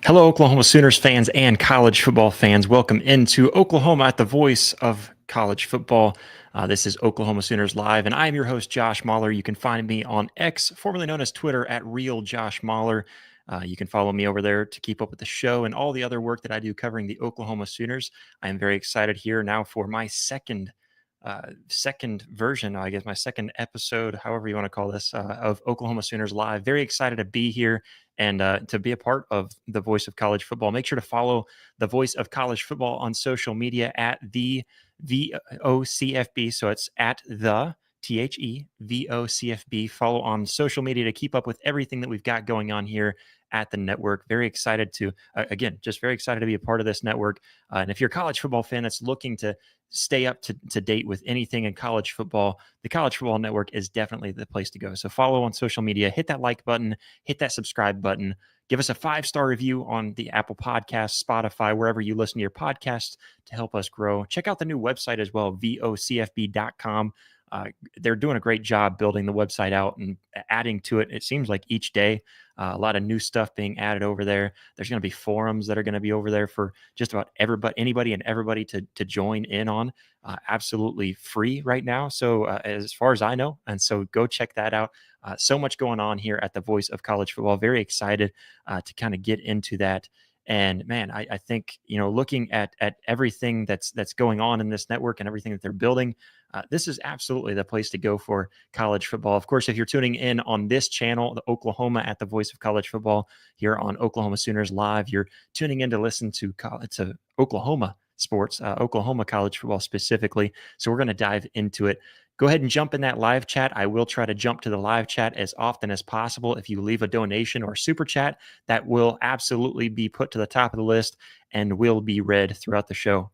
Hello, Oklahoma Sooners fans and college football fans. Welcome into Oklahoma at the voice of college football. This is Oklahoma Sooners Live, and I'm your host, Josh Mahler. You can find me on X, formerly known as Twitter, at Real Josh Mahler. You can follow me over there to keep up with the show and all the other work that I do covering the Oklahoma Sooners. I am very excited here now for my second version, I guess my second episode, however you want to call this, of Oklahoma Sooners Live. Very excited to be here and to be a part of the Voice of College Football. Make sure to follow the Voice of College Football on social media at the VOCFB. So it's at the THEVOCFB. Follow on social media to keep up with everything that we've got going on here at the network. Very excited to, again, just very excited to be a part of this network. And if you're a college football fan that's looking to stay up to date with anything in college football, the College Football Network is definitely the place to go. So follow on social media, hit that like button, hit that subscribe button, give us a 5-star review on the Apple Podcasts, Spotify, wherever you listen to your podcasts to help us grow. Check out the new website as well, vocfb.com. They're doing a great job building the website out and adding to it. It seems like each day, a lot of new stuff being added over there. There's going to be forums that are going to be over there for just about anybody and everybody to join in on. Absolutely free right now. So as far as I know, and so go check that out. So much going on here at the Voice of College Football. Very excited to kind of get into that. And man, I think, looking at everything that's going on in this network and everything that they're building, this is absolutely the place to go for college football. Of course, if you're tuning in on this channel, the Oklahoma at the Voice of College Football here on Oklahoma Sooners Live, you're tuning in to listen to Oklahoma sports, Oklahoma college football specifically. So we're going to dive into it. Go ahead and jump in that live chat. I will try to jump to the live chat as often as possible. If you leave a donation or super chat, that will absolutely be put to the top of the list and will be read throughout the show.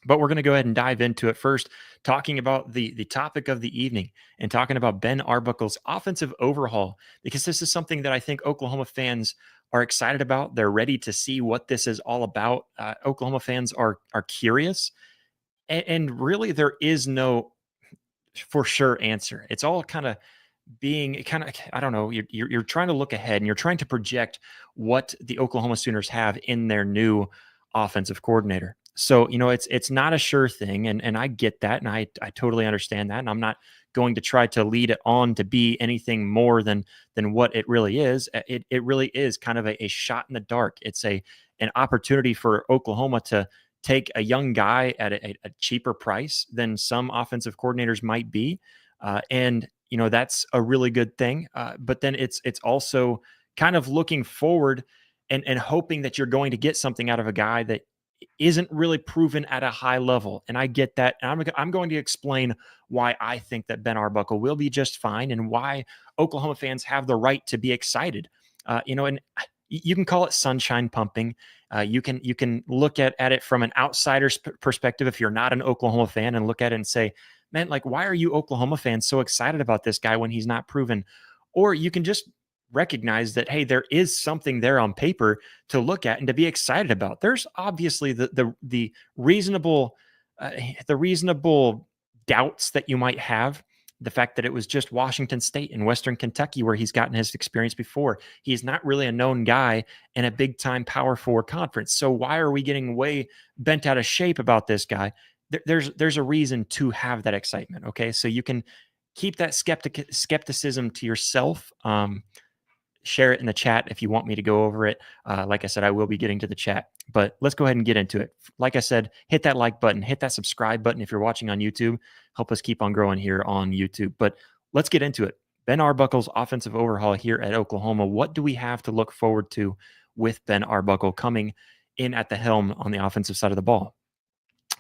But we're going to go ahead and dive into it first, talking about the topic of the evening and talking about Ben Arbuckle's offensive overhaul, because this is something that I think Oklahoma fans are excited about. They're ready to see what this is all about. Oklahoma fans are curious, and really there is no for sure answer. It's all kind of I don't know, you're trying to look ahead and you're trying to project what the Oklahoma Sooners have in their new offensive coordinator. So, it's not a sure thing, and I get that, and I totally understand that, and I'm not going to try to lead it on to be anything more than what it really is. It really is kind of a shot in the dark. It's an opportunity for Oklahoma to take a young guy at a cheaper price than some offensive coordinators might be, and that's a really good thing. But then it's also kind of looking forward and hoping that you're going to get something out of a guy that isn't really proven at a high level. And I get that. And I'm going to explain why I think that Ben Arbuckle will be just fine and why Oklahoma fans have the right to be excited. And you can call it sunshine pumping. You can look at it from an outsider's perspective if you're not an Oklahoma fan and look at it and say, man, like, why are you Oklahoma fans so excited about this guy when he's not proven? Or you can just recognize that, hey, there is something there on paper to look at and to be excited about. There's obviously the reasonable doubts that you might have. The fact that it was just Washington State and Western Kentucky where he's gotten his experience before. He's not really a known guy in a big-time Power 4 conference. So why are we getting way bent out of shape about this guy? There's a reason to have that excitement, okay? So you can keep that skepticism to yourself. Share it in the chat if you want me to go over it. Like I said, I will be getting to the chat, but let's go ahead and get into it. Like I said, hit that like button, hit that subscribe button if you're watching on YouTube. Help us keep on growing here on YouTube. But let's get into it. Ben Arbuckle's offensive overhaul here at Oklahoma. What do we have to look forward to with Ben Arbuckle coming in at the helm on the offensive side of the ball?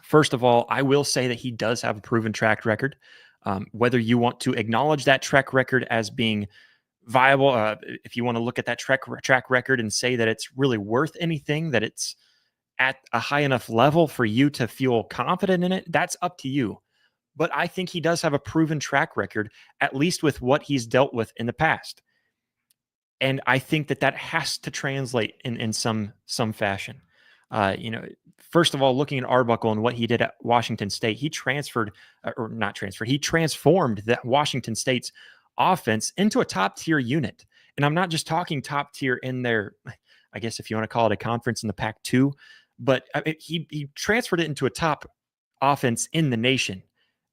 First of all, I will say that he does have a proven track record. Whether you want to acknowledge that track record as being viable, if you want to look at that track record and say that it's really worth anything, that it's at a high enough level for you to feel confident in it, that's up to you. But I think he does have a proven track record, at least with what he's dealt with in the past. And I think that has to translate in some fashion. First of all, looking at Arbuckle and what he did at Washington State, he transformed that Washington State's offense into a top tier unit. And I'm not just talking top tier in their I guess if you want to call it a conference in the Pac-2, but he transferred it into a top offense in the nation.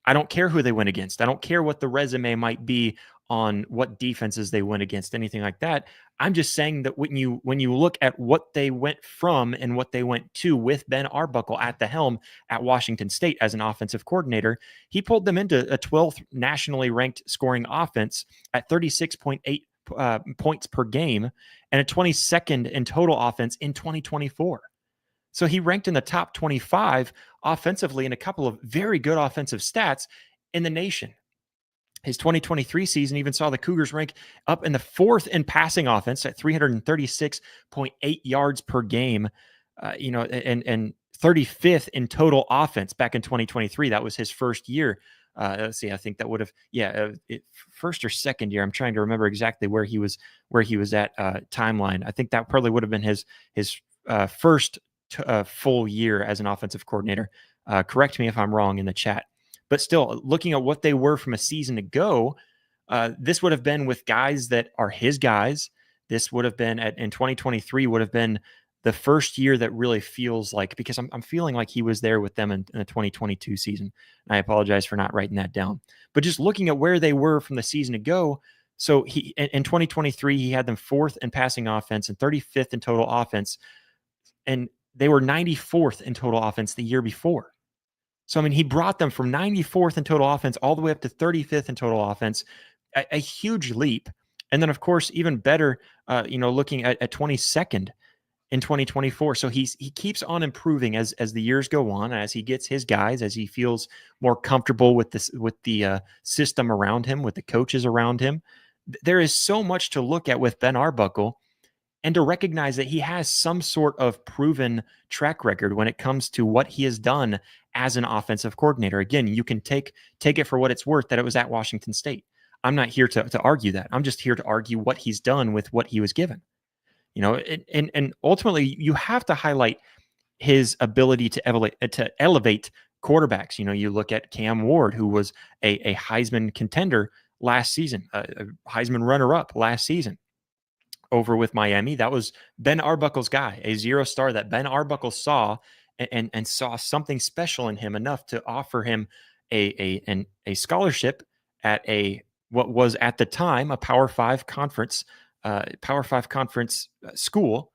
I don't care who they went against. I don't care what the resume might be on what defenses they went against, anything like that. I'm just saying that when you look at what they went from and what they went to with Ben Arbuckle at the helm at Washington State as an offensive coordinator, he pulled them into a 12th nationally ranked scoring offense at 36.8 points per game and a 22nd in total offense in 2024. So he ranked in the top 25 offensively in a couple of very good offensive stats in the nation. His 2023 season even saw the Cougars rank up in the 4th in passing offense at 336.8 yards per game, and 35th in total offense back in 2023. That was his first year. Let's see, I think that would have, first or second year. I'm trying to remember exactly where he was at timeline. I think that probably would have been his first full year as an offensive coordinator. Correct me if I'm wrong in the chat. But still, looking at what they were from a season ago, this would have been with guys that are his guys. This would have been in 2023 would have been the first year that really feels like, because I'm feeling like he was there with them in the 2022 season. And I apologize for not writing that down. But just looking at where they were from the season ago, so he in 2023 he had them 4th in passing offense and 35th in total offense, and they were 94th in total offense the year before. So, I mean, he brought them from 94th in total offense all the way up to 35th in total offense, a huge leap. And then, of course, even better, looking at 22nd in 2024. So he keeps on improving as the years go on, as he gets his guys, as he feels more comfortable with the system around him, with the coaches around him. There is so much to look at with Ben Arbuckle, and to recognize that he has some sort of proven track record when it comes to what he has done as an offensive coordinator. Again, you can take it for what it's worth that it was at Washington State. I'm not here to argue that. I'm just here to argue what he's done with what he was given. And ultimately, you have to highlight his ability to elevate quarterbacks. You look at Cam Ward, who was a Heisman contender last season, a Heisman runner-up last season over with Miami. That was Ben Arbuckle's guy, a 0-star that Ben Arbuckle saw and saw something special in him enough to offer him a scholarship at what was at the time a Power 5 conference school,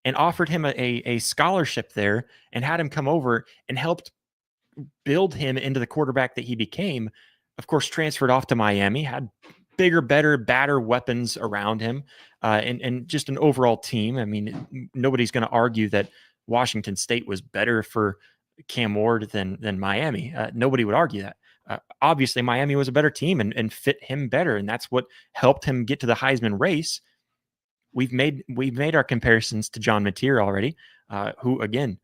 and offered him a scholarship there and had him come over and helped build him into the quarterback that he became. Of course, transferred off to Miami, had bigger, better, badder weapons around him, and just an overall team. I mean, nobody's going to argue that Washington State was better for Cam Ward than Miami. Nobody would argue that. Obviously, Miami was a better team and fit him better, and that's what helped him get to the Heisman race. We've made our comparisons to John Mateer already, who again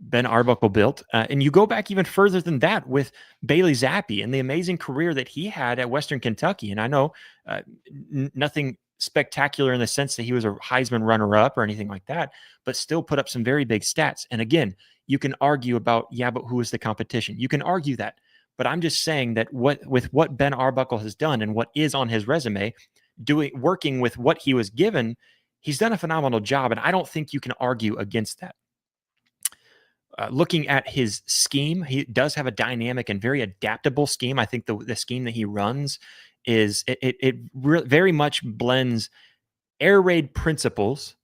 Ben Arbuckle built. And you go back even further than that with Bailey Zappi and the amazing career that he had at Western Kentucky. And I know nothing spectacular in the sense that he was a Heisman runner-up or anything like that, but still put up some very big stats. And again, you can argue about, but who is the competition? You can argue that. But I'm just saying that with what Ben Arbuckle has done and what is on his resume, working with what he was given, he's done a phenomenal job. And I don't think you can argue against that. Looking at his scheme, he does have a dynamic and very adaptable scheme. I think the scheme that he runs is very much blends air raid principles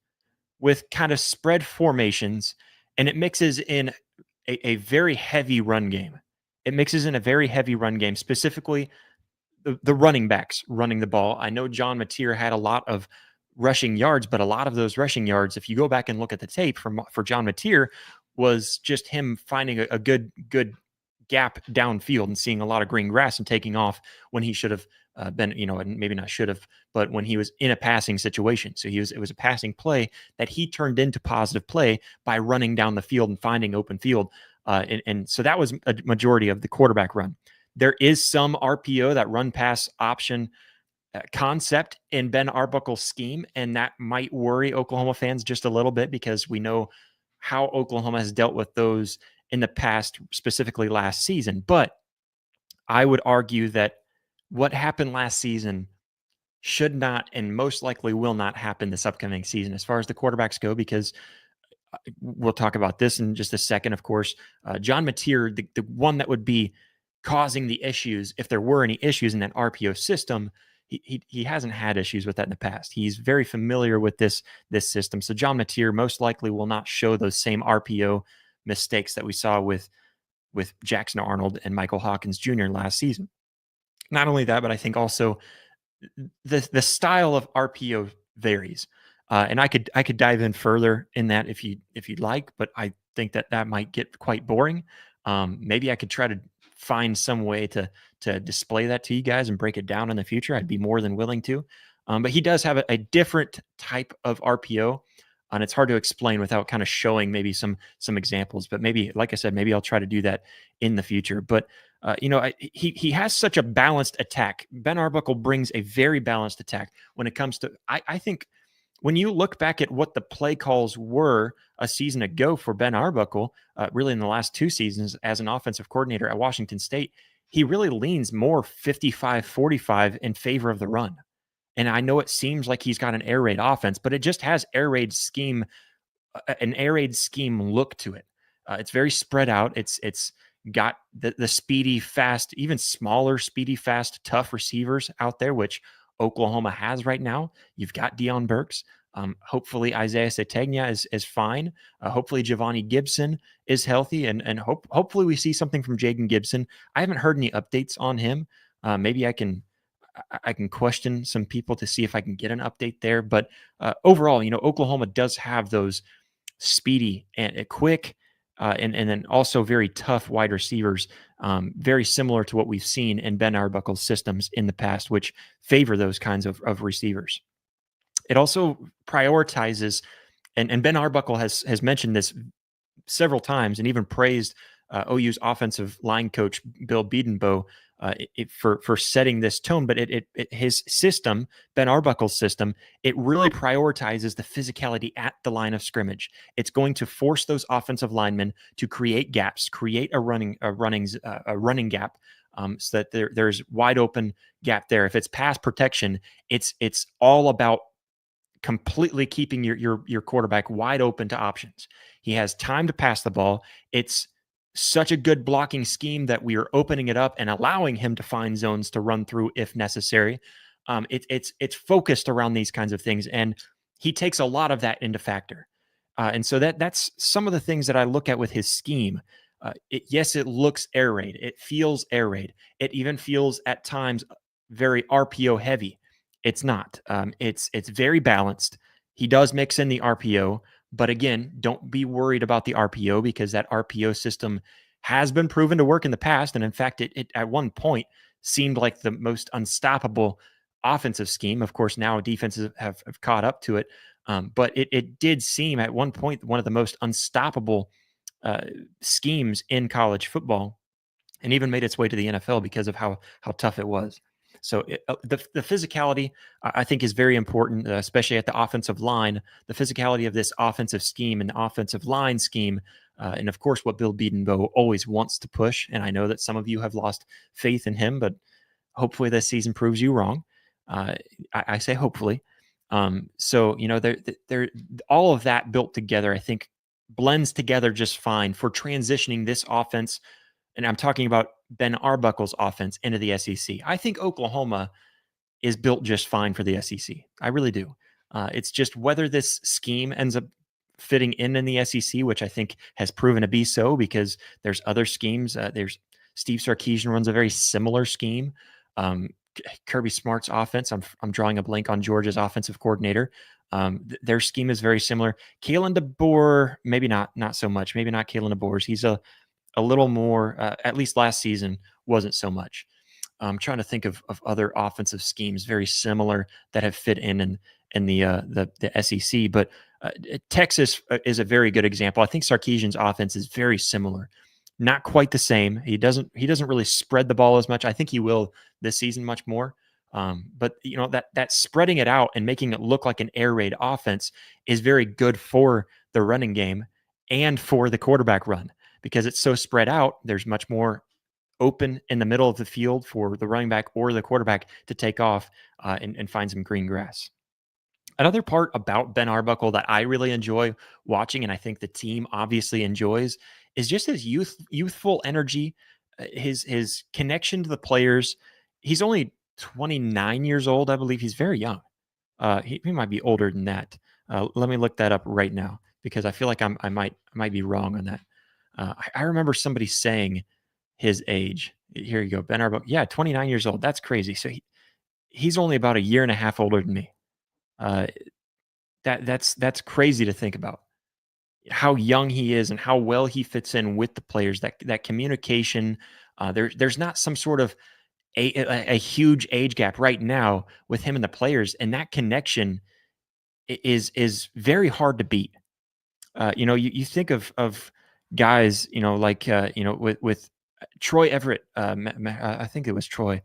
with kind of spread formations, and it mixes in a very heavy run game. It mixes in a very heavy run game, specifically the running backs running the ball. I know John Mateer had a lot of rushing yards, but a lot of those rushing yards, if you go back and look at the tape for John Mateer, was just him finding a good gap downfield and seeing a lot of green grass and taking off when he should have been, and maybe not should have, but when he was in a passing situation. So it was a passing play that he turned into positive play by running down the field and finding open field. And so that was a majority of the quarterback run. There is some RPO, that run pass option concept in Ben Arbuckle's scheme, and that might worry Oklahoma fans just a little bit because we know how Oklahoma has dealt with those in the past, specifically last season. But I would argue that what happened last season should not and most likely will not happen this upcoming season as far as the quarterbacks go, because we'll talk about this in just a second, of course. John Mateer, the one that would be causing the issues, if there were any issues in that RPO system, he hasn't had issues with that in the past. He's very familiar with this system. So John Mateer most likely will not show those same RPO mistakes that we saw with Jackson Arnold and Michael Hawkins Jr. last season. Not only that, but I think also the style of RPO varies. And I could dive in further in that if you'd like, but I think that might get quite boring. Maybe I could try to find some way to display that to you guys and break it down in the future. I'd be more than willing to. But he does have a different type of RPO, and it's hard to explain without kind of showing maybe some examples. But maybe, like I said, maybe I'll try to do that in the future. But he has such a balanced attack. Ben Arbuckle brings a very balanced attack when it comes to. I think when you look back at what the play calls were a season ago for Ben Arbuckle, really in the last 2 seasons as an offensive coordinator at Washington State, he really leans more 55-45 in favor of the run. And I know it seems like he's got an air raid offense, but it just has an air raid scheme look to it. It's very spread out. It's got the speedy, fast, even smaller, speedy, fast, tough receivers out there, which Oklahoma has right now. You've got Deion Burks. Hopefully Isaiah Sategna is fine. Hopefully Giovanni Gibson is healthy, and hopefully we see something from Jaden Gibson. I haven't heard any updates on him. Maybe I can question some people to see if I can get an update there. But overall, Oklahoma does have those speedy and quick, and then also very tough wide receivers, very similar to what we've seen in Ben Arbuckle's systems in the past, which favor those kinds of receivers. It also prioritizes, and Ben Arbuckle has mentioned this several times and even praised OU's offensive line coach Bill Biedenbow for setting this tone. But his system, Ben Arbuckle's system, it really prioritizes the physicality at the line of scrimmage. It's going to force those offensive linemen to create gaps, create a running gap, so that there's wide open gap there. If it's pass protection, it's all about completely keeping your quarterback wide open to options. He has time to pass the ball. It's such a good blocking scheme that we are opening it up and allowing him to find zones to run through if necessary. It's focused around these kinds of things, and he takes a lot of that into factor. And so that's some of the things that I look at with his scheme. Yes, it looks air raid. It feels air raid. It even feels at times very RPO heavy. It's not. It's very balanced. He does mix in the RPO, but again, don't be worried about the RPO, because that RPO system has been proven to work in the past. And in fact, it at one point seemed like the most unstoppable offensive scheme. Of course, now defenses have caught up to it. But it did seem at one point one of the most unstoppable schemes in college football, and even made its way to the NFL because of how tough it was. So the physicality, I think, is very important, especially at the offensive line. The physicality of this offensive scheme and the offensive line scheme, and of course, what Bill Biedenbow always wants to push. And I know that some of you have lost faith in him, but hopefully this season proves you wrong. I say hopefully. So they're all of that built together, I think, blends together just fine for transitioning this offense. And I'm talking about Ben Arbuckle's offense into the SEC. I think Oklahoma is built just fine for the SEC. I really do. It's just whether this scheme ends up fitting in the SEC, which I think has proven to be so, because there's other schemes. There's Steve Sarkisian runs a very similar scheme. Kirby Smart's offense, I'm drawing a blank on Georgia's offensive coordinator. Their scheme is very similar. Kalen DeBoer, maybe not so much. Maybe not Kalen DeBoer's. He's a little more, at least last season, wasn't so much. I'm trying to think of other offensive schemes very similar that have fit in the SEC. But Texas is a very good example. I think Sarkisian's offense is very similar. Not quite the same. He doesn't really spread the ball as much. I think he will this season much more. But that spreading it out and making it look like an air raid offense is very good for the running game and for the quarterback run, because it's so spread out. There's much more open in the middle of the field for the running back or the quarterback to take off and find some green grass. Another part about Ben Arbuckle that I really enjoy watching, and I think the team obviously enjoys, is just his youthful energy, his connection to the players. He's only 29 years old, I believe. He's very young. He might be older than that. Let me look that up right now because I feel like I might be wrong on that. I remember somebody saying his age. Here you go, Ben Arbuckle. Yeah, 29 years old. That's crazy. So he's only about a year and a half older than me. Uh, that's crazy to think about how young he is and how well he fits in with the players. That communication. There's not some sort of a huge age gap right now with him and the players, and that connection is very hard to beat. You think of guys, like with Troy Everett. I think it was Troy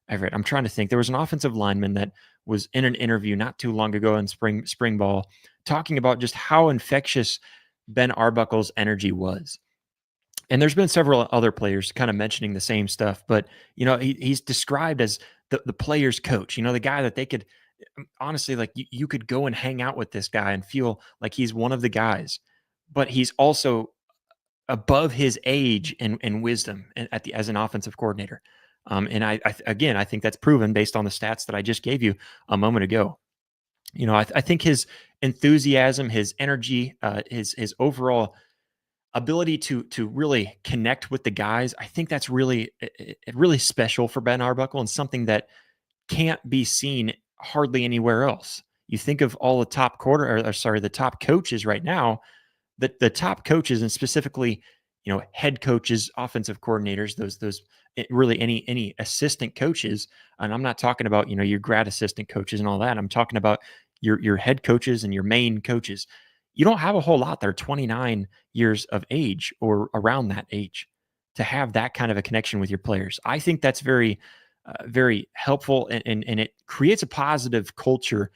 Everett. I'm trying to think. There was an offensive lineman that was in an interview not too long ago in spring ball, talking about just how infectious Ben Arbuckle's energy was. And there's been several other players kind of mentioning the same stuff, but he's described as the player's coach. The guy that they could honestly, like, you could go and hang out with this guy and feel like he's one of the guys, but he's also above his age and wisdom as an offensive coordinator. And again, I think that's proven based on the stats that I just gave you a moment ago. I think his enthusiasm, his energy, his overall ability to really connect with the guys, I think that's really really special for Ben Arbuckle and something that can't be seen hardly anywhere else. You think of all the top the top coaches right now, the top coaches, and specifically, head coaches, offensive coordinators, those really any assistant coaches. And I'm not talking about, your grad assistant coaches and all that. I'm talking about your head coaches and your main coaches. You don't have a whole lot that are 29 years of age or around that age to have that kind of a connection with your players. I think that's very helpful, and it creates a positive culture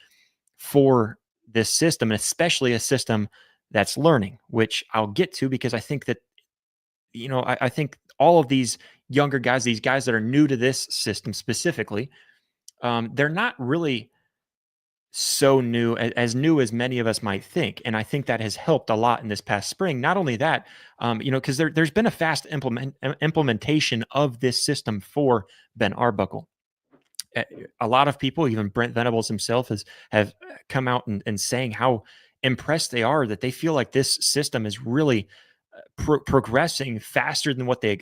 for this system, and especially a system that's learning, which I'll get to because I think that, I think all of these younger guys, these guys that are new to this system specifically, they're not really so as new as many of us might think. And I think that has helped a lot in this past spring. Not only that, because there's been a fast implementation of this system for Ben Arbuckle. A lot of people, even Brent Venables himself, have come out and saying how impressed they are, that they feel like this system is really progressing faster than what they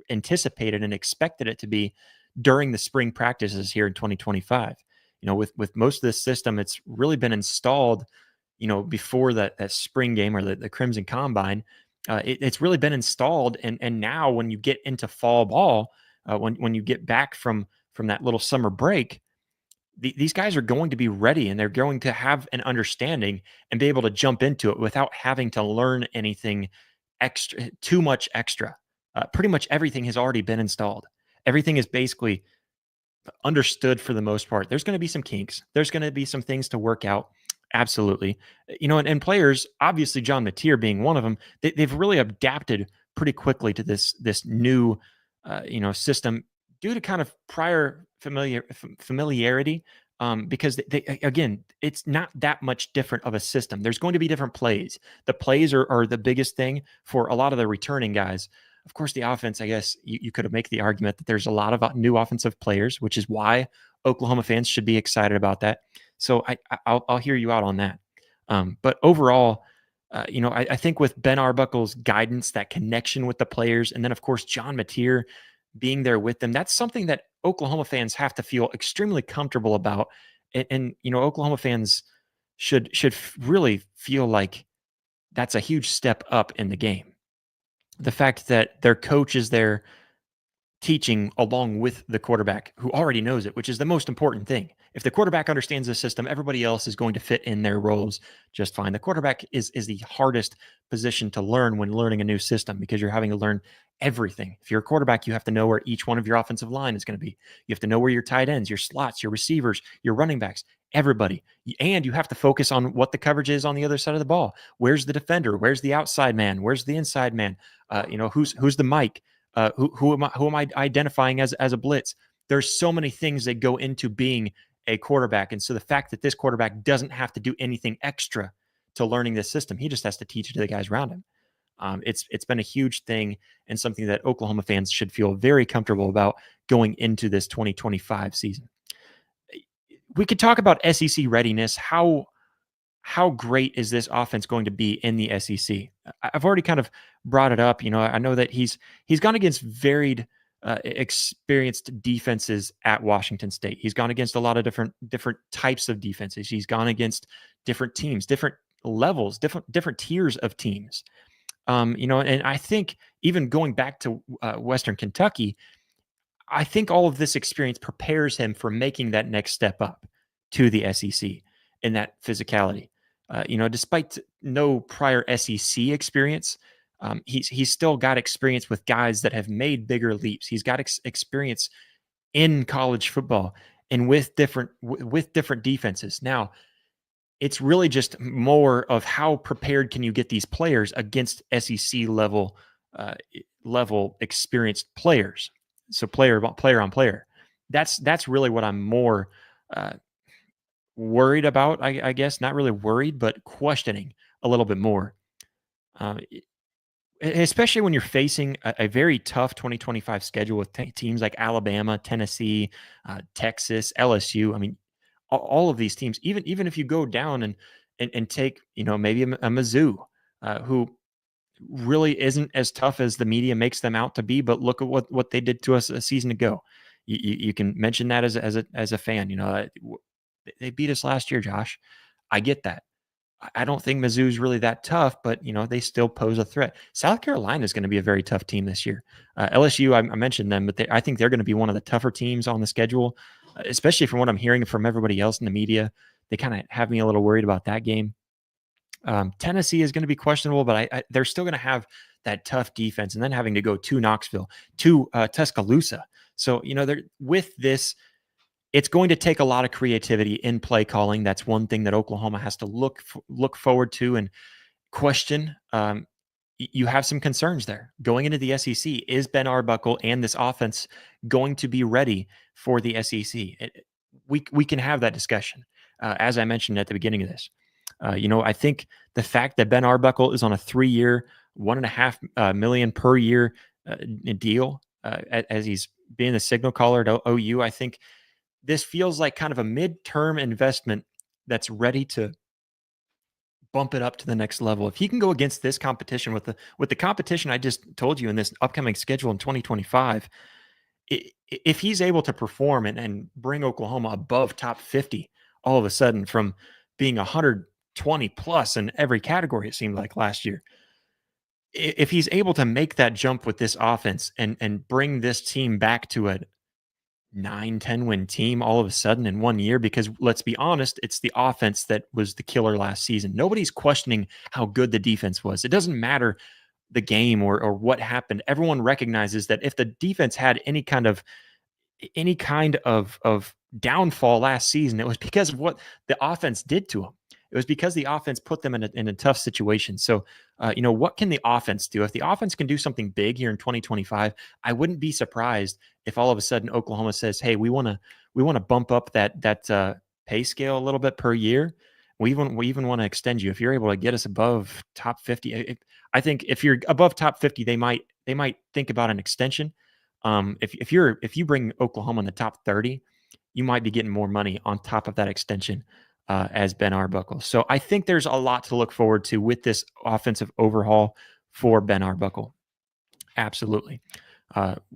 anticipated and expected it to be during the spring practices here in 2025. With most of this system, it's really been installed, before that spring game or the Crimson Combine. It's really been installed, and now when you get into fall ball, when you get back from that little summer break, these guys are going to be ready, and they're going to have an understanding and be able to jump into it without having to learn anything too much extra. Pretty much everything has already been installed. Everything is basically understood for the most part. There's going to be some kinks. There's going to be some things to work out. Absolutely. And players, obviously John Mateer being one of them, they've really adapted pretty quickly to this new, system due to kind of prior familiarity. Because again, it's not that much different of a system. There's going to be different plays. The plays are the biggest thing for a lot of the returning guys. Of course, the offense, I guess you could make the argument that there's a lot of new offensive players, which is why Oklahoma fans should be excited about that. So I'll hear you out on that. But overall, I think with Ben Arbuckle's guidance, that connection with the players, and then of course John Mateer being there with them, that's something that Oklahoma fans have to feel extremely comfortable about. And Oklahoma fans should really feel like that's a huge step up in the game. The fact that their coach is there teaching along with the quarterback who already knows it, which is the most important thing. If the quarterback understands the system, everybody else is going to fit in their roles just fine. The quarterback is the hardest position to learn when learning a new system because you're having to learn everything. If you're a quarterback, you have to know where each one of your offensive line is going to be. You have to know where your tight ends, your slots, your receivers, your running backs, everybody. And you have to focus on what the coverage is on the other side of the ball. Where's the defender? Where's the outside man? Where's the inside man? Who's the mic? Who am I identifying as a blitz? There's so many things that go into being a quarterback. And so the fact that this quarterback doesn't have to do anything extra to learning this system, he just has to teach it to the guys around him. It's been a huge thing and something that Oklahoma fans should feel very comfortable about going into this 2025 season. We could talk about SEC readiness. How great is this offense going to be in the SEC? I've already kind of brought it up. I know that he's gone against varied, experienced defenses at Washington State. He's gone against a lot of different types of defenses. He's gone against different teams, different levels, different tiers of teams. And I think even going back to Western Kentucky, I think all of this experience prepares him for making that next step up to the SEC in that physicality. Despite no prior SEC experience, he's still got experience with guys that have made bigger leaps. He's got experience in college football and with different defenses. Now, it's really just more of how prepared can you get these players against SEC level experienced players. So player on player. That's really what I'm more worried about. I guess not really worried, but questioning a little bit more. Especially when you're facing a very tough 2025 schedule with teams like Alabama, Tennessee, Texas, LSU. I mean, all of these teams, even if you go down and take, maybe a Mizzou, who really isn't as tough as the media makes them out to be, but look at what they did to us a season ago. You can mention that as a fan. They beat us last year, Josh. I get that. I don't think Mizzou's really that tough, but they still pose a threat. South Carolina is going to be a very tough team this year. LSU, I mentioned them, but I think they're going to be one of the tougher teams on the schedule, especially from what I'm hearing from everybody else in the media. They kind of have me a little worried about that game. Tennessee is going to be questionable, but they're still going to have that tough defense, and then having to go to Knoxville, to Tuscaloosa. So with this, it's going to take a lot of creativity in play calling. That's one thing that Oklahoma has to look forward to and question. You have some concerns there going into the SEC. Is Ben Arbuckle and this offense going to be ready for the SEC? We can have that discussion. As I mentioned at the beginning of this, I think the fact that Ben Arbuckle is on a 3-year, $1.5 million per year deal, as he's being the signal caller at OU, I think this feels like kind of a midterm investment that's ready to bump it up to the next level. If he can go against this competition with the competition I just told you in this upcoming schedule in 2025, if he's able to perform and bring Oklahoma above top 50 all of a sudden from being 120 plus in every category, it seemed like last year, if he's able to make that jump with this offense and bring this team back to a 9-10 win team all of a sudden in 1 year, because let's be honest, it's the offense that was the killer last season. Nobody's questioning how good the defense was. It doesn't matter the game or what happened. Everyone recognizes that if the defense had any kind of downfall last season, it was because of what the offense did to them. It was because the offense put them in a tough situation. So, what can the offense do? If the offense can do something big here in 2025, I wouldn't be surprised if all of a sudden Oklahoma says, "Hey, we want to bump up that pay scale a little bit per year. We even want to extend you. If you're able to get us above top 50, I think if you're above top 50, they might think about an extension. If you bring Oklahoma in the top 30, you might be getting more money on top of that extension." As Ben Arbuckle. So I think there's a lot to look forward to with this offensive overhaul for Ben Arbuckle. Absolutely.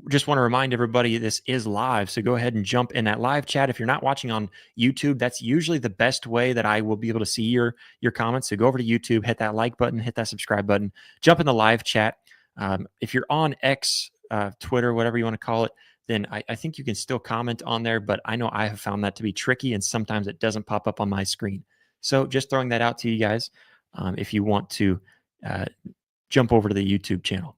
Just want to remind everybody this is live, so go ahead and jump in that live chat. If you're not watching on YouTube, that's usually the best way that I will be able to see your comments. So go over to YouTube, hit that like button, hit that subscribe button, jump in the live chat. If you're on X, Twitter, whatever you want to call it, then I think you can still comment on there, but I know I have found that to be tricky, and sometimes it doesn't pop up on my screen. So just throwing that out to you guys, if you want to jump over to the YouTube channel.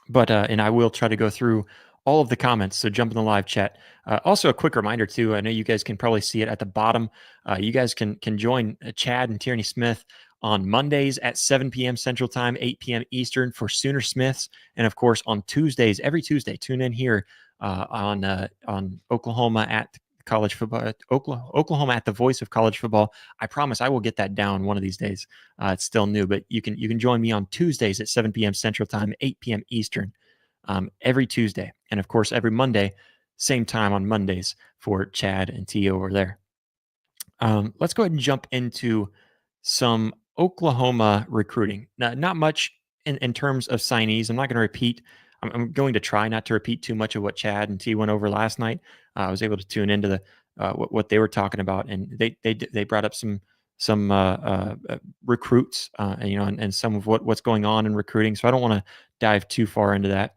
But and I will try to go through all of the comments, so jump in the live chat. Also, a quick reminder too, I know you guys can probably see it at the bottom. You guys can join Chad and Tierney Smith on Mondays at 7 p.m. Central Time, 8 p.m. Eastern for Sooner Smiths. And of course, on Tuesdays, every Tuesday, tune in here on Oklahoma at college football, Oklahoma at the voice of college football. I promise I will get that down one of these days. It's still new, but you can join me on Tuesdays at 7 p.m. Central Time, 8 p.m. Eastern, every Tuesday. And of course, every Monday, same time on Mondays for Chad and T over there. Let's go ahead and jump into some Oklahoma recruiting. Not much in terms of signees. I'm not going to repeat. I'm going to try not to repeat too much of what Chad and T went over last night. I was able to tune into the what they were talking about, and they brought up some recruits, and some of what's going on in recruiting. So I don't want to dive too far into that.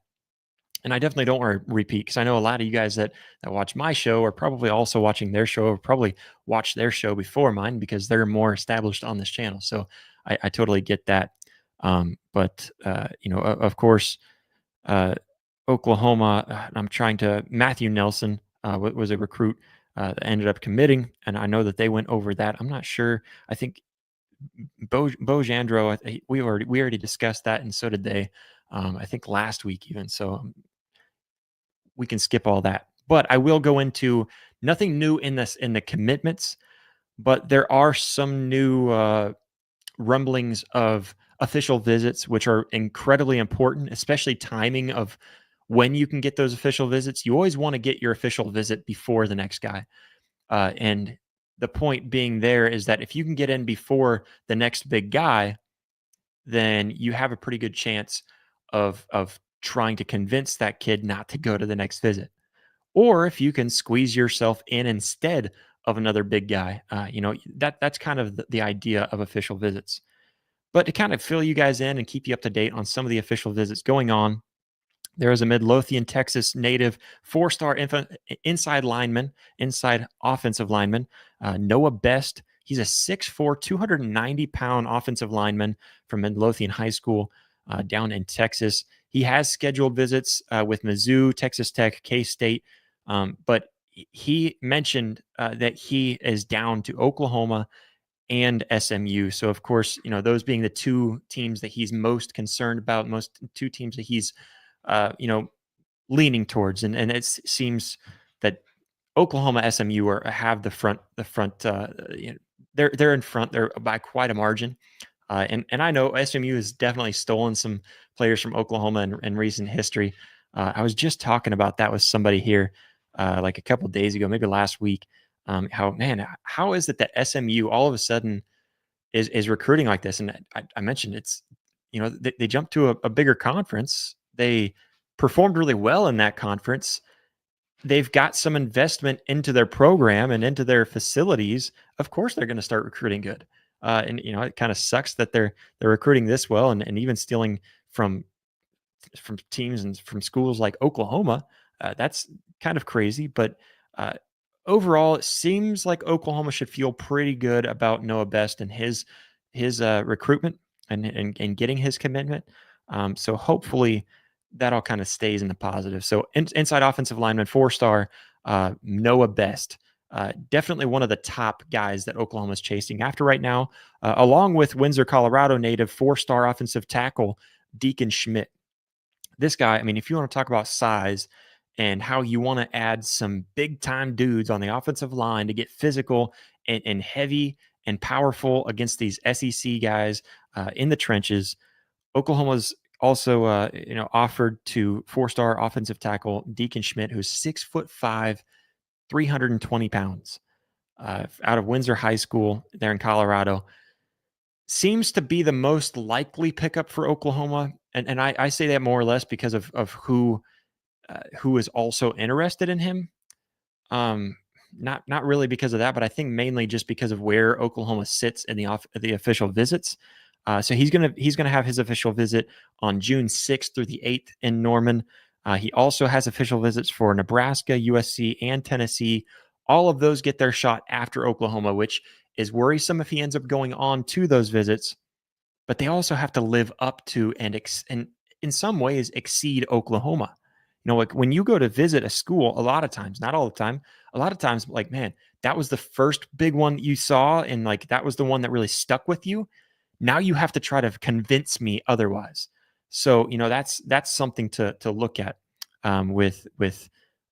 And I definitely don't want to repeat, because I know a lot of you guys that watch my show are probably also watching their show, or probably watched their show before mine because they're more established on this channel. So I totally get that. But of course, Oklahoma, Matthew Nelson was a recruit that ended up committing. And I know that they went over that. I'm not sure. I think Bo Jandro, we already discussed that, and so did they. I think last week even. So we can skip all that. But I will go into nothing new in the commitments, but there are some new rumblings of official visits, which are incredibly important, especially timing of when you can get those official visits. You always want to get your official visit before the next guy. And the point being there is that if you can get in before the next big guy, then you have a pretty good chance of trying to convince that kid not to go to the next visit. Or if you can squeeze yourself in instead of another big guy, that's kind of the idea of official visits. But to kind of fill you guys in and keep you up to date on some of the official visits going on, there is a Midlothian, Texas native 4-star inside offensive lineman, Noah Best. He's a 6'4", 290-pound offensive lineman from Midlothian High School down in Texas. He has scheduled visits with Mizzou, Texas Tech, K-State, but he mentioned that he is down to Oklahoma and SMU. So, of course, those being the two teams that he's most concerned about, two teams that he's leaning towards, and it seems that Oklahoma, SMU have the front. They're in front. They're by quite a margin, and I know SMU has definitely stolen some players from Oklahoma in recent history. I was just talking about that with somebody here like a couple of days ago, maybe last week. How is it that SMU all of a sudden is recruiting like this? And I mentioned they jumped to a bigger conference. They performed really well in that conference. They've got some investment into their program and into their facilities. Of course, they're going to start recruiting good. And it kind of sucks that they're recruiting this well and even stealing from teams and from schools like Oklahoma. That's kind of crazy, but overall, it seems like Oklahoma should feel pretty good about Noah Best and his recruitment and getting his commitment. So hopefully that all kind of stays in the positive. So inside offensive lineman, 4-star Noah Best. Definitely one of the top guys that Oklahoma is chasing after right now, along with Windsor, Colorado native 4-star offensive tackle Deacon Schmidt. This guy, I mean, if you want to talk about size and how you want to add some big time dudes on the offensive line to get physical and heavy and powerful against these SEC guys in the trenches, Oklahoma's also offered to 4-star offensive tackle Deacon Schmidt, who's 6'5", 320 pounds, out of Windsor High School there in Colorado. Seems to be the most likely pickup for Oklahoma. And I say that more or less because of who is also interested in him. Not really because of that, but I think mainly just because of where Oklahoma sits in the official visits. So he's gonna have his official visit on June 6th through the 8th in Norman. He also has official visits for Nebraska, USC, and Tennessee. All of those get their shot after Oklahoma, which is worrisome if he ends up going on to those visits. But they also have to live up to and in some ways exceed Oklahoma. Like when you go to visit a school, a lot of times, not all the time, a lot of times, like, man, that was the first big one you saw, and like that was the one that really stuck with you. Now you have to try to convince me otherwise. So, that's something to look at with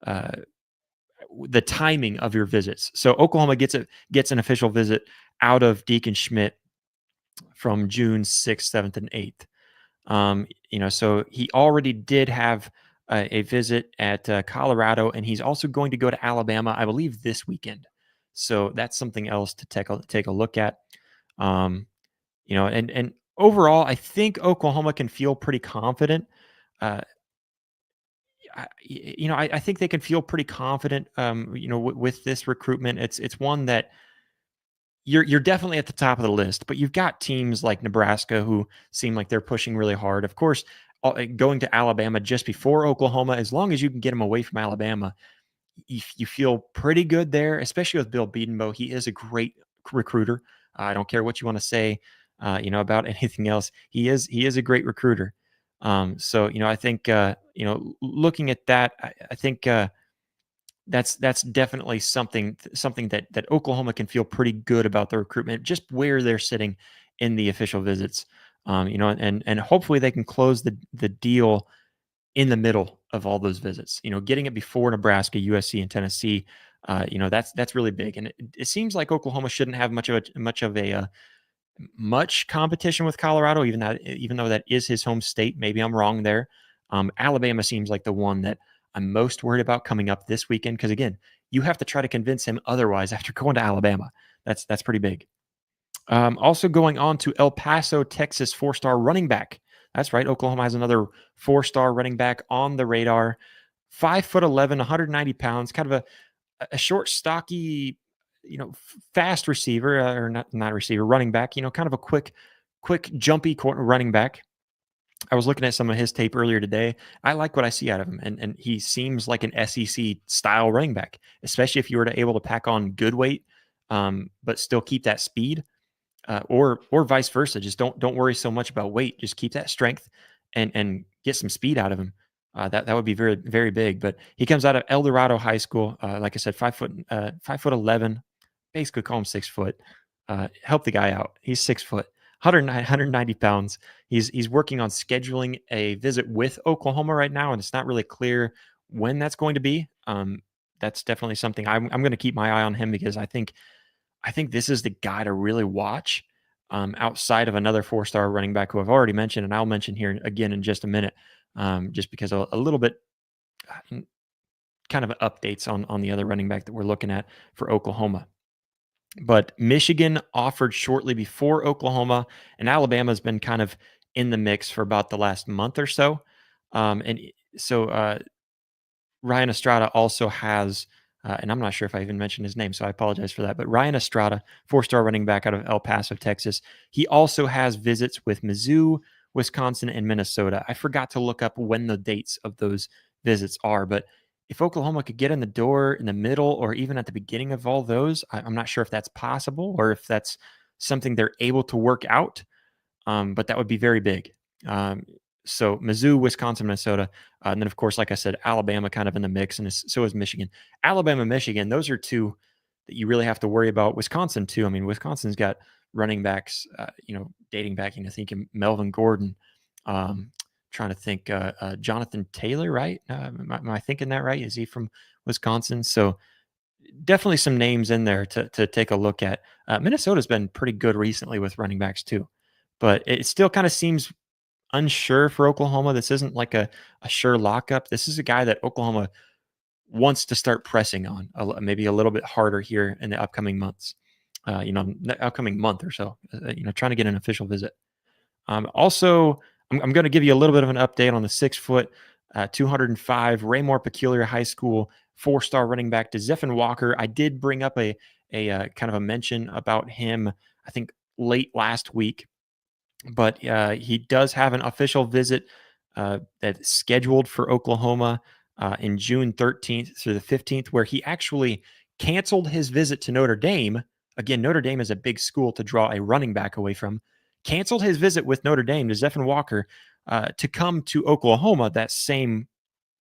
uh, the timing of your visits. So Oklahoma gets an official visit out of Deacon Schmidt from June 6th, 7th, and 8th. So he already did have a visit at Colorado, and he's also going to go to Alabama, I believe, this weekend. So that's something else to take a look at. And overall, I think Oklahoma can feel pretty confident. Uh, I think they can feel pretty confident. With this recruitment, it's one that you're definitely at the top of the list, but you've got teams like Nebraska who seem like they're pushing really hard. Of course, going to Alabama just before Oklahoma, as long as you can get them away from Alabama, you feel pretty good there, especially with Bill Bedenbaugh. He is a great recruiter. I don't care what you want to say, about anything else. He is a great recruiter. So I think looking at that, I think that's definitely something that Oklahoma can feel pretty good about the recruitment, just where they're sitting in the official visits. And hopefully they can close the deal in the middle of all those visits. Getting it before Nebraska, USC, and Tennessee. That's really big, and it seems like Oklahoma shouldn't have much competition with Colorado, even though that is his home state. Maybe I'm wrong there. Alabama seems like the one that I'm most worried about coming up this weekend, because again, you have to try to convince him otherwise after going to Alabama. That's pretty big. Also going on to El Paso, Texas, 4-star running back. That's right. Oklahoma has another 4-star running back on the radar. 5'11", 190 pounds, kind of a short, stocky, fast receiver, or not receiver, running back. Kind of a quick, jumpy running back. I was looking at some of his tape earlier today. I like what I see out of him, and he seems like an SEC style running back, especially if you were to able to pack on good weight, but still keep that speed, or vice versa. Just don't worry so much about weight. Just keep that strength and get some speed out of him. That would be very, very big. But he comes out of El Dorado High School. Like I said, 5'11". Basically, call him 6 foot. Help the guy out. He's 6 foot, 190 pounds. He's working on scheduling a visit with Oklahoma right now, and it's not really clear when that's going to be. That's definitely something I'm going to keep my eye on him, because I think this is the guy to really watch, outside of another 4-star running back who I've already mentioned, and I'll mention here again in just a minute, just because a little bit kind of updates on the other running back that we're looking at for Oklahoma. But Michigan offered shortly before Oklahoma, and Alabama's been kind of in the mix for about the last month or so. And so Ryan Estrada also has, and I'm not sure if I even mentioned his name, so I apologize for that. But Ryan Estrada, 4-star running back out of El Paso, Texas, he also has visits with Mizzou, Wisconsin, and Minnesota. I forgot to look up when the dates of those visits are, but if Oklahoma could get in the door in the middle or even at the beginning of all those, I'm not sure if that's possible or if that's something they're able to work out. But that would be very big. So Mizzou, Wisconsin, Minnesota, and then of course, like I said, Alabama kind of in the mix, and so is Michigan. Alabama, Michigan, those are two that you really have to worry about. Wisconsin too. I mean, Wisconsin's got running backs, dating back, thinking Melvin Gordon. Trying to think, Jonathan Taylor, right? Am I thinking that right? Is he from Wisconsin? So definitely some names in there to take a look at. Minnesota's been pretty good recently with running backs too, but it still kind of seems unsure for Oklahoma. This isn't like a sure lockup. This is a guy that Oklahoma wants to start pressing on maybe a little bit harder here in the upcoming months. The upcoming month or so. Trying to get an official visit. Also, I'm going to give you a little bit of an update on the 6 foot, 205 Raymore Peculiar High School 4-star running back to Zephan Walker. I did bring up a kind of a mention about him, I think late last week, but he does have an official visit that's scheduled for Oklahoma in June 13th through the 15th, where he actually canceled his visit to Notre Dame. Again, Notre Dame is a big school to draw a running back away from. Canceled his visit with Notre Dame to Zephan Walker to come to Oklahoma that same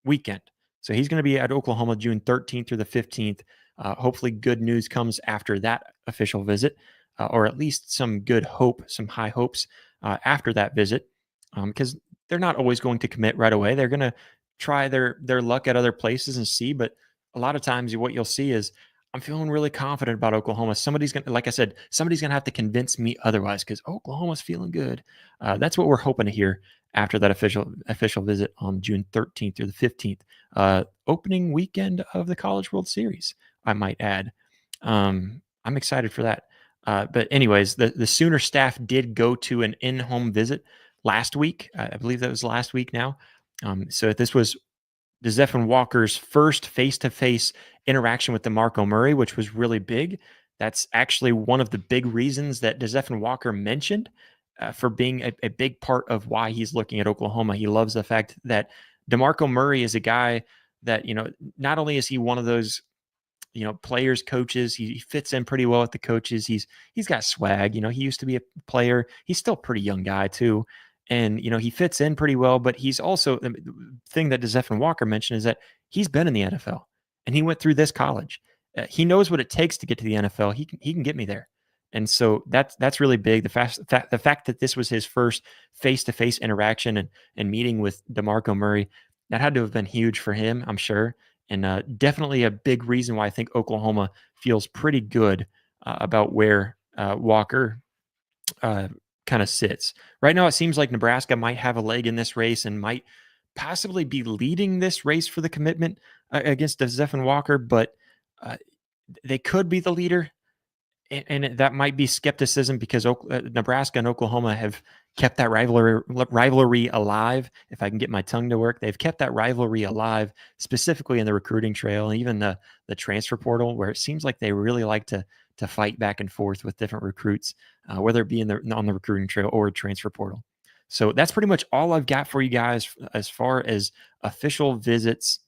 weekend. So he's going to be at Oklahoma June 13th through the 15th. Hopefully good news comes after that official visit. or at least some good hope, some high hopes after that visit, because they're not always going to commit right away. They're going to try their luck at other places and see. But a lot of times, what you'll see is I'm feeling really confident about Oklahoma. Somebody's gonna, like I said, somebody's gonna have to convince me otherwise because Oklahoma's feeling good. That's what we're hoping to hear after that official visit on June 13th through the 15th, opening weekend of the College World Series. I might add. I'm excited for that. But anyways, the Sooner staff did go to an in-home visit last week. I believe that was last week now. So this was DeZephan Walker's first face-to-face interaction with DeMarco Murray, which was really big. That's actually one of the big reasons that DeZephan Walker mentioned for being a big part of why he's looking at Oklahoma. He loves the fact that DeMarco Murray is a guy that, not only is he one of those players, coaches. He fits in pretty well with the coaches. He's got swag. He used to be a player. He's still a pretty young guy too, and he fits in pretty well. But he's also the thing that DeZephan Walker mentioned is that he's been in the NFL and he went through this college. He knows what it takes to get to the NFL. He can get me there, and so that's really big. The fact that this was his first face to face interaction and meeting with DeMarco Murray, that had to have been huge for him, I'm sure. And definitely a big reason why I think Oklahoma feels pretty good about where Walker kind of sits. Right now, it seems like Nebraska might have a leg in this race and might possibly be leading this race for the commitment against DeZephan Walker, but they could be the leader. And that might be skepticism because Nebraska and Oklahoma have kept that rivalry alive. If I can get my tongue to work, they've kept that rivalry alive, specifically in the recruiting trail and even the transfer portal, where it seems like they really like to fight back and forth with different recruits, whether it be on the recruiting trail or transfer portal. So that's pretty much all I've got for you guys as far as official visits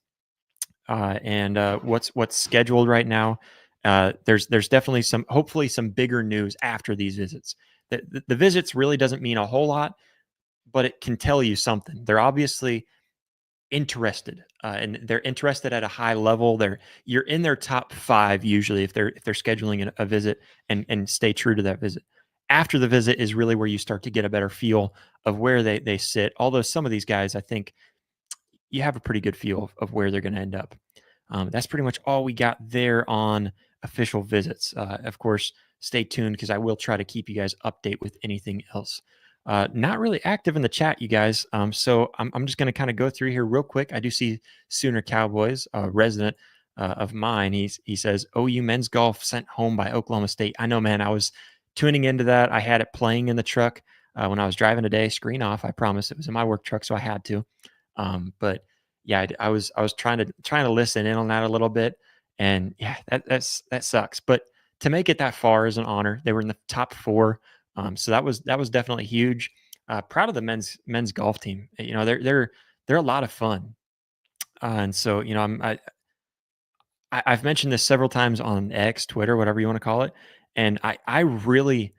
and what's scheduled right now. There's definitely hopefully some bigger news after these visits. The visits really doesn't mean a whole lot, but it can tell you something. They're obviously interested, and they're interested at a high level. You're in their top 5 usually if they're scheduling a visit and stay true to that visit. After the visit is really where you start to get a better feel of where they sit. Although some of these guys, I think you have a pretty good feel of where they're going to end up. That's pretty much all we got there on official visits. Of course, stay tuned because I will try to keep you guys update with anything else. Not really active in the chat, you guys. So I'm just going to kind of go through here real quick. I do see Sooner Cowboys, a resident of mine. He says, OU men's golf sent home by Oklahoma State. I know, man. I was tuning into that. I had it playing in the truck when I was driving today. Screen off. I promise. It was in my work truck, so I had to. But yeah, I was trying to listen in on that a little bit, and yeah, that sucks. But to make it that far is an honor. They were in the top 4, so that was definitely huge. Proud of the men's golf team. They're a lot of fun, and so I've mentioned this several times on X, Twitter, whatever you want to call it, and I really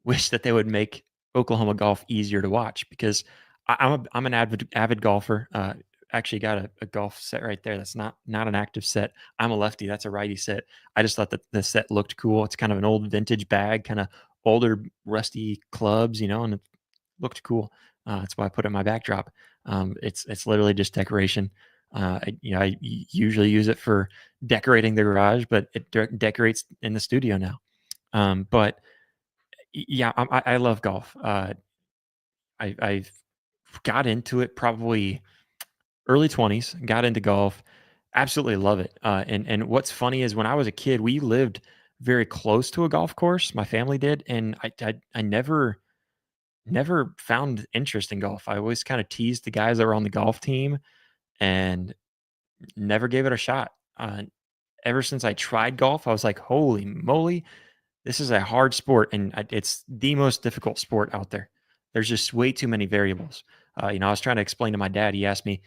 wish that they would make Oklahoma golf easier to watch because I'm an avid golfer. Actually got a golf set right there. That's not an active set. I'm a lefty. That's a righty set. I just thought that the set looked cool. It's kind of an old vintage bag, kind of older rusty clubs, and it looked cool. That's why I put it in my backdrop. It's literally just decoration. I usually use it for decorating the garage, but it decorates in the studio now. But yeah, I love golf. I've got into it probably early 20s, got into golf, absolutely love it. And what's funny is when I was a kid, we lived very close to a golf course. My family did, and I never found interest in golf. I always kind of teased the guys that were on the golf team and never gave it a shot. Ever since I tried golf, I was like, holy moly, this is a hard sport, and it's the most difficult sport out there. There's just way too many variables. I was trying to explain to my dad. He asked me,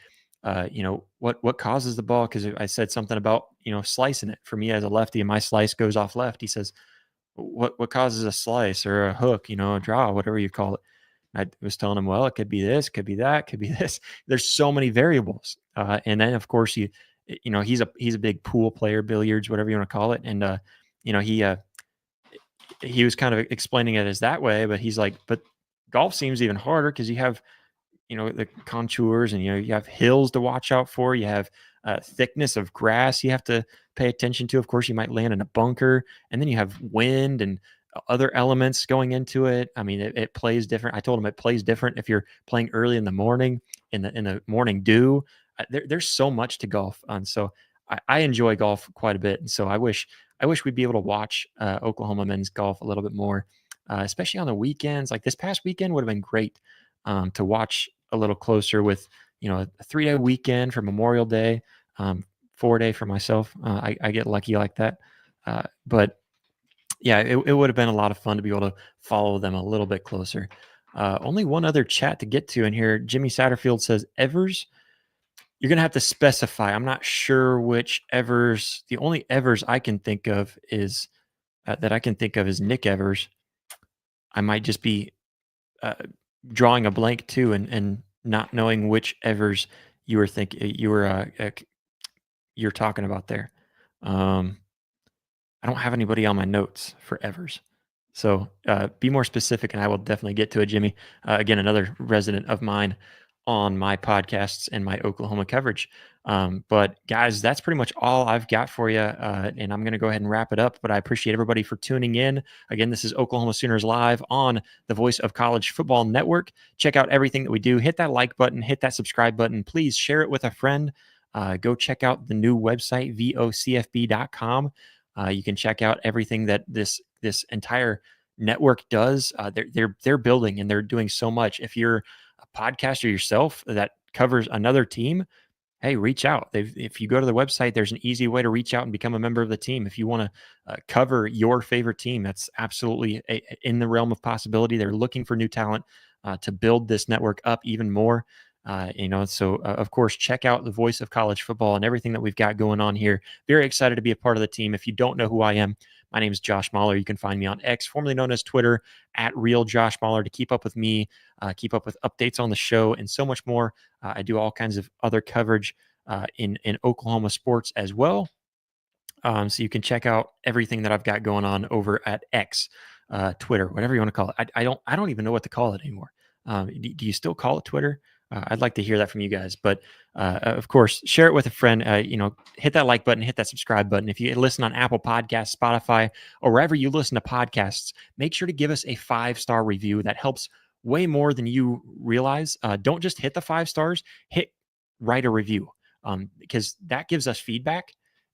what causes the ball? Because I said something about slicing it. For me as a lefty, and my slice goes off left. He says, what causes a slice or a hook? A draw, whatever you call it. I was telling him, well, it could be this, could be that, could be this. There's so many variables, and then of course he's a big pool player, billiards, whatever you want to call it, and he he was kind of explaining it as that way, but he's like, but golf seems even harder because you have, the contours, and you have hills to watch out for. You have thickness of grass you have to pay attention to. Of course, you might land in a bunker, and then you have wind and other elements going into it. I mean, it plays different. I told him it plays different if you're playing early in the morning, in the morning dew. There's so much to golf, and so I enjoy golf quite a bit. And so I wish we'd be able to watch Oklahoma men's golf a little bit more, especially on the weekends. Like this past weekend would have been great to watch a little closer with, a 3-day weekend for Memorial Day, 4-day for myself. I get lucky like that. But yeah, it would have been a lot of fun to be able to follow them a little bit closer. Only one other chat to get to in here. Jimmy Satterfield says, Evers, you're going to have to specify. I'm not sure which Evers. The only Evers I can think of is Nick Evers. I might just be drawing a blank too, and not knowing which Evers you're talking about there. I don't have anybody on my notes for Evers. So be more specific, and I will definitely get to it, Jimmy. Again, another resident of mine on my podcasts and my Oklahoma coverage. But guys, that's pretty much all I've got for you. And I'm going to go ahead and wrap it up. But I appreciate everybody for tuning in. Again, this is Oklahoma Sooners Live on the Voice of College Football Network. Check out everything that we do. Hit that like button, hit that subscribe button. Please share it with a friend. Go check out the new website, vocfb.com. You can check out everything that this entire network does. They're building, and they're doing so much. If you're a podcaster yourself that covers another team, hey, reach out. If you go to the website, there's an easy way to reach out and become a member of the team. If you want to cover your favorite team, that's absolutely in the realm of possibility. They're looking for new talent to build this network up even more. So of course, check out the Voice of College Football and everything that we've got going on here. Very excited to be a part of the team. If you don't know who I am, my name is Josh Mahler. You can find me on X, formerly known as Twitter, at Real Josh Mahler, to keep up with me, keep up with updates on the show, and so much more. I do all kinds of other coverage in Oklahoma sports as well. So you can check out everything that I've got going on over at X, Twitter, whatever you want to call it. I don't even know what to call it anymore. Do you still call it Twitter? I'd like to hear that from you guys. But of course, share it with a friend. Hit that like button, hit that subscribe button. If you listen on Apple Podcasts, Spotify, or wherever you listen to podcasts, make sure to give us a 5-star review. That helps way more than you realize. Don't just hit the 5 stars. Write a review, because that gives us feedback.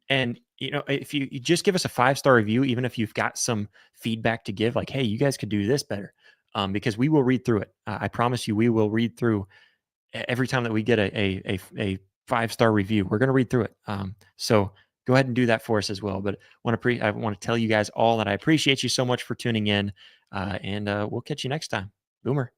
And if you just give us a 5-star review, even if you've got some feedback to give, like, hey, you guys could do this better, because we will read through it. I promise you, we will read through every time that we get a 5-star review. We're going to read through it. So go ahead and do that for us as well. But I want to tell you guys all that I appreciate you so much for tuning in, and we'll catch you next time. Boomer.